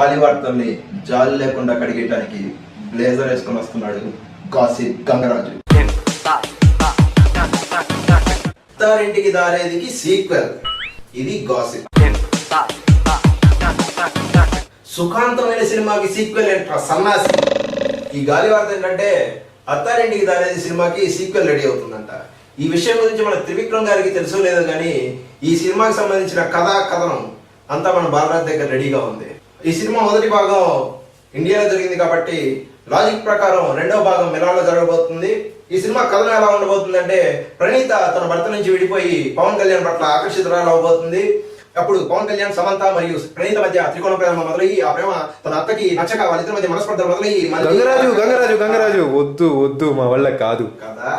గాలి వార్తల్ని జాలి లేకుండా కడిగేయడానికి బ్లేజర్ వేసుకొని వస్తున్నాడు గాసిప్ గంగరాజు. అత్తారింటికి దారేదికి సీక్వెల్, ఇది గాసిప్. సుఖాంతమైన సినిమాకి సీక్వెల్ ఏంట్రా సన్నాసి. ఈ గాలి వార్త ఏంటంటే అత్తారింటికి దారేది సినిమాకి సీక్వెల్ రెడీ అవుతుందంట. ఈ విషయం గురించి మన త్రివిక్రమ్ గారికి తెలుసో లేదో కానీ ఈ సినిమాకి సంబంధించిన కథనం అంతా మన బాలరాజ్ దగ్గర రెడీగా ఉంది. ఈ సినిమా మొదటి భాగం ఇండియాలో జరిగింది కాబట్టి లాజిక్ ప్రకారం రెండో భాగం మిలాన్లో జరగబోతుంది. ఈ సినిమా కథనం ఎలా ఉండబోతుంది అంటే ప్రణీత తన భర్త నుంచి విడిపోయి పవన్ కళ్యాణ్ పట్ల ఆకర్షితురాలు అవబోతుంది. అప్పుడు పవన్ కళ్యాణ్, సమంత మరియు ప్రణీత మధ్య త్రికోణ ప్రేమ మొదలయ్యి ఆ ప్రేమ తన అత్తకి నచ్చక వాళ్ళిద్దరి మధ్య మనస్పర్ధలు మొదలయ్యి గంగరాజు వద్దు వద్దు మా వల్ల కాదు కదా.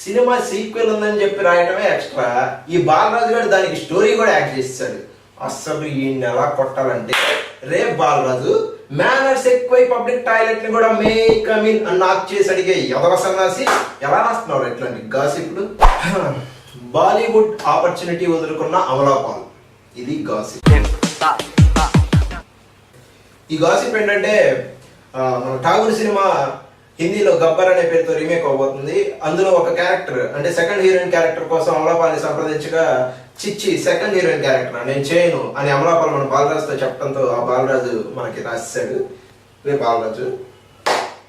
సినిమా సీక్వెల్ ఉందని చెప్పి రాయటమే ఎక్స్ట్రా. ఈ బాలరాజు గారు దానికి స్టోరీ కూడా యాక్ట్ చేస్తాడు. అసలు ఈ నెల కొట్టాలంటే రేపు బాలరాజు మేనర్స్ ఎక్కువై పబ్లిక్ టాయిలెట్ ని కూడా మే కమిన్ అని నాక్ చేసి అడిగే ఎవర సన్నాసి ఎలా రాస్తున్నారు ఇట్లాంటి గాసిప్లు. బాలీవుడ్ ఆపర్చునిటీ వదులుకున్న అమలాపాల్, ఇది గాసిప్. ఈ గాసిప్ ఏంటంటే మన ఠాగూర్ సినిమా హిందీలో గబ్బర్ అనే పేరుతో రీమేక్ అవబోతుంది. అందులో ఒక క్యారెక్టర్ అంటే సెకండ్ హీరోయిన్ క్యారెక్టర్ కోసం అమలాపాల్ని సంప్రదించగా చిచ్చి సెకండ్ హీరోయిన్ క్యారెక్టర్ నేను చేయను అని అమలాపాల్ మన బాలరాజుతో చెప్పడంతో ఆ బాలరాజు మనకి రాశాడు. రే బాలరాజు,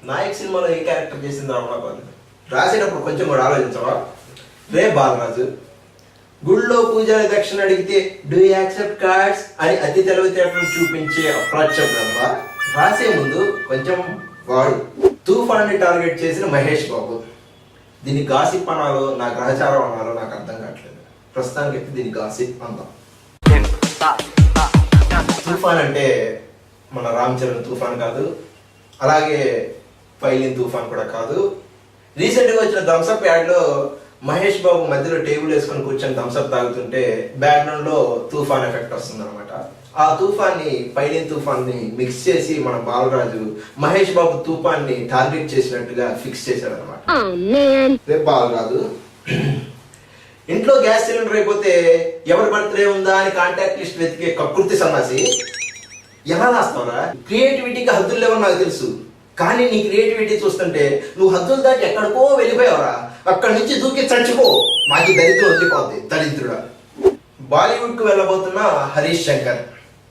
నాయక్ సినిమాలో ఏ క్యారెక్టర్ చేసింది అమలాపాల్? రాసేటప్పుడు కొంచెం కూడా ఆలోచించవా? రే బాలరాజు, గుళ్ళో పూజారి దక్షిణ అడిగితే డూ యూ యాక్సెప్ట్ కార్డ్స్ అని అతి తెలివితేటలు చూపించే అప్రాచ్యత రాసే ముందు కొంచెం వాడు. తుఫాన్ ని టార్గెట్ చేసిన మహేష్ బాబు. దీన్ని గాసిప్ అనాలో నా గ్రహచారం అనాలో నాకు అర్థం కావట్లేదు. ప్రస్తుతానికి దీన్ని గాసిప్ అందాం. తుఫాన్ అంటే మన రామ్ చరణ్ తుఫాన్ కాదు, అలాగే ఫైలిన్ తుఫాన్ కూడా కాదు. రీసెంట్ గా వచ్చిన థమ్స్అప్ యాడ్ లో మహేష్ బాబు మధ్యలో టేబుల్ వేసుకొని కూర్చొని థమ్స్అప్ తాగుతుంటే బ్యాక్గ్రౌండ్ లో తుఫాన్ ఎఫెక్ట్ వస్తుంది అనమాట. ఆ తుఫాన్ని ఫైలిన్ తుఫాన్ ని మిక్స్ చేసి మన బాలరాజు మహేష్ బాబు తుఫాన్ని టార్గెట్ చేసినట్టుగా ఫిక్స్ చేశాడు అనమాట. రేపు బాలరాజు ఇంట్లో గ్యాస్ సిలిండర్ అయిపోతే ఎవరి బర్త్డే ఉందా అని కాంటాక్ట్ లిస్ట్ వెతికే కకృతి సన్నాసి. ఎలా రాస్తావరా? క్రియేటివిటీకి హద్దులు లేవని నాకు తెలుసు, కానీ నీ క్రియేటివిటీ చూస్తుంటే నువ్వు హద్దులు దాటి ఎక్కడికో వెళ్ళిపోయావరా. అక్కడి నుంచి దూకి చచ్చిపో, మాకి దరిద్రం వదిలిపోద్ది దరిద్రుడా. బాలీవుడ్ కు వెళ్ళబోతున్న హరీష్ శంకర్,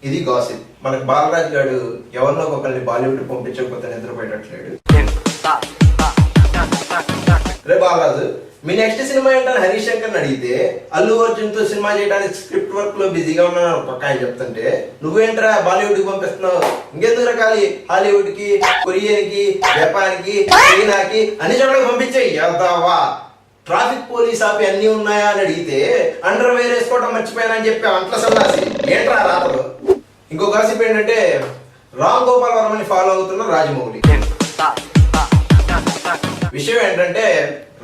ఇది గాసిప్. మనకు బాలరాజ్ గారు ఎవరినో ఒకరిని బాలీవుడ్ పంపించకపోతే నిద్రపోయేటట్లేడు. రే బాలరాజు, మీ నెక్స్ట్ సినిమా ఏంటని హరీష్ శంకర్ అడిగితే అల్లు అర్జున్ తో సినిమా చేయడానికి స్క్రిప్ట్ వర్క్ లో బిజీగా ఉన్నా పక్క ఆయన చెప్తుంటే నువ్వేంట్రా బాలీవుడ్ కి పంపిస్తున్నావు? ఇంకెందుకు రకాలి హాలీవుడ్ కి, కొరియన్ కి, జపాన్ కి, చైనాకి అన్ని చోట్లకి పంపించాయి. వెళ్తావా? ట్రాఫిక్ పోలీస్ ఆపి అన్ని ఉన్నాయా అని అడిగితే అండర్ వేర్ వేసుకోవడం మర్చిపోయానని అని చెప్పి అంట్ల సన్నాసి. ఏంట్రా రాతలు? ఇంకో గాసిప్ ఏంటంటే రామ్ గోపాల్ వర్మని ఫాలో అవుతున్న రాజమౌళి. విషయం ఏంటంటే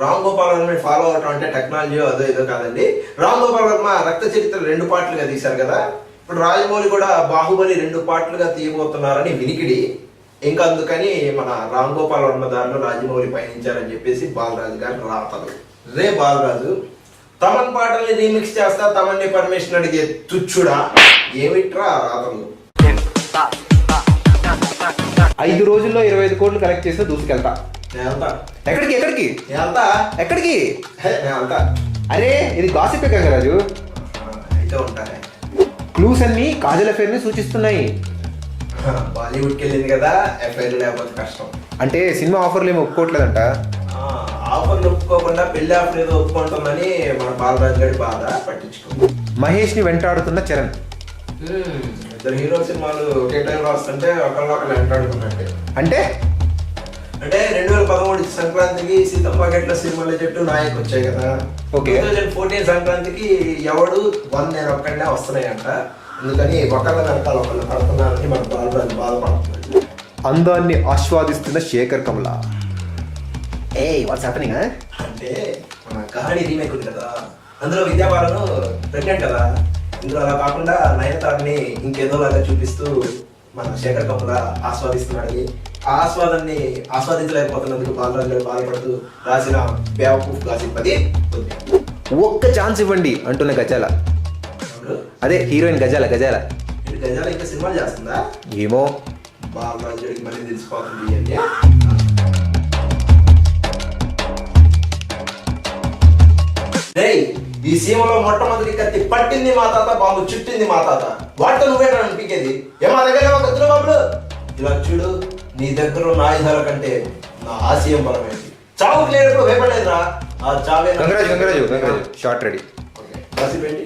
రామ్ గోపాల్ వర్మని ఫాలో అవటం అంటే టెక్నాలజీ అదో ఏదో కాదండి. రామ్ గోపాల్ వర్మ రక్త చరిత్ర 2 పార్ట్లుగా తీశారు కదా. ఇప్పుడు రాజమౌళి కూడా బాహుబలి 2 పార్ట్లుగా తీయబోతున్నారని వినికిడి. ఇంకా అందుకని మన రామ్ గోపాల్ వర్మ దారిలో రాజమౌళి పయనించారని చెప్పేసి బాలరాజు గారు రాతలు. రే బాలరాజు, తమన్ పాటల్ని రీమిక్స్ చేస్తా తమన్ని పర్మిషన్ అడిగే తుచ్చుడా, ఏమిట్రా రాతలు? 5 రోజుల్లో 25 కోట్లు కలెక్ట్ చేస్తే దూసుకెళ్తా. ఎక్కడికి ఎక్కడికి ఎక్కడికి? అరే ఇది గాసిప్ గంగరాజు. అయితే ఉంటాయి. క్లూస్ అన్ని కాజల్ అఫైర్ ని సూచిస్తున్నాయి. బాలీవుడ్ కి వెళ్ళింది కదా, ఎఫ్ఐఆర్ లేకపోతే కష్టం. అంటే సినిమా ఆఫర్లు ఏమి ఒప్పుకోవట్లేదంట. ఆఫర్లు ఒప్పుకోకుండా పెళ్లి ఆఫర్ ఏదో ఒప్పుకుంటుందని మన బాలరాజు గారి బాధ పట్టించుకో. మహేష్ ని వెంటాడుతున్న చరణ్. ఇద్దరు హీరో సినిమాలు ఒకే టైంలో వస్తుంటే ఒకరినొకరు వెంటాడుకున్నట్టే. అంటే 2013 సంక్రాంతికి సీతమ్మ సినిమాల జట్టు నాయక్ వచ్చాయి కదా. 2014 సంక్రాంతికి ఎవడు 1 నేను ఒక్కడే వస్తున్నాయంట. అందుకని ఒకళ్ళ వెనకాల ఒకళ్ళు పడుతున్నారని మన బాలరాజు బాధపడుతున్నాడు. అందాన్ని ఆస్వాదిస్తున్న శేఖర్ కమల. అంటే మన కహాని రీమేక్ ఉంది కదా, అందులో విద్యాబాలను ప్రెగ్నెంట్ కదా. ఇందులో అలా కాకుండా నయనతారని ఇంకేదోలాగా చూపిస్తూ మన శేఖర్ కమల ఆస్వాదిస్తున్నాడని, ఆ ఆస్వాదాన్ని ఆస్వాదించలేకపోతున్నందుకు బాలరాజు గారు బాధపడుతూ రాసిన బేవకూఫ్ గాసిప్ అది. ఒక్క ఛాన్స్ ఇవ్వండి అంటున్న గజాల. అదే హీరోయిన్ గజాల. గజాల ఇంకా సినిమాలు చేస్తుందా? ఏమో. బాలరాజుడికి మళ్ళీ తెలిసిపోతుంది ఇవన్నీ. రేయ్, ఈ సీమలో మొట్టమొదటి కత్తి పట్టింది మా తాత, బాంబు చుట్టింది మా తాత. వాటితో నువ్వేనా అనిపించేది? ఏమా దగ్గర కత్తులు బాబులు? ఇలా చూడు, నీ దగ్గర ఉన్న ఆయుధాల కంటే నా ఆశయం బలమేంటి? చావుకు లేనప్పుడు భయపడలేదురా. ఆ చావే గంగరాజు షార్ట్ రెడీ. ఓకే, కాసేపు ఏంటి?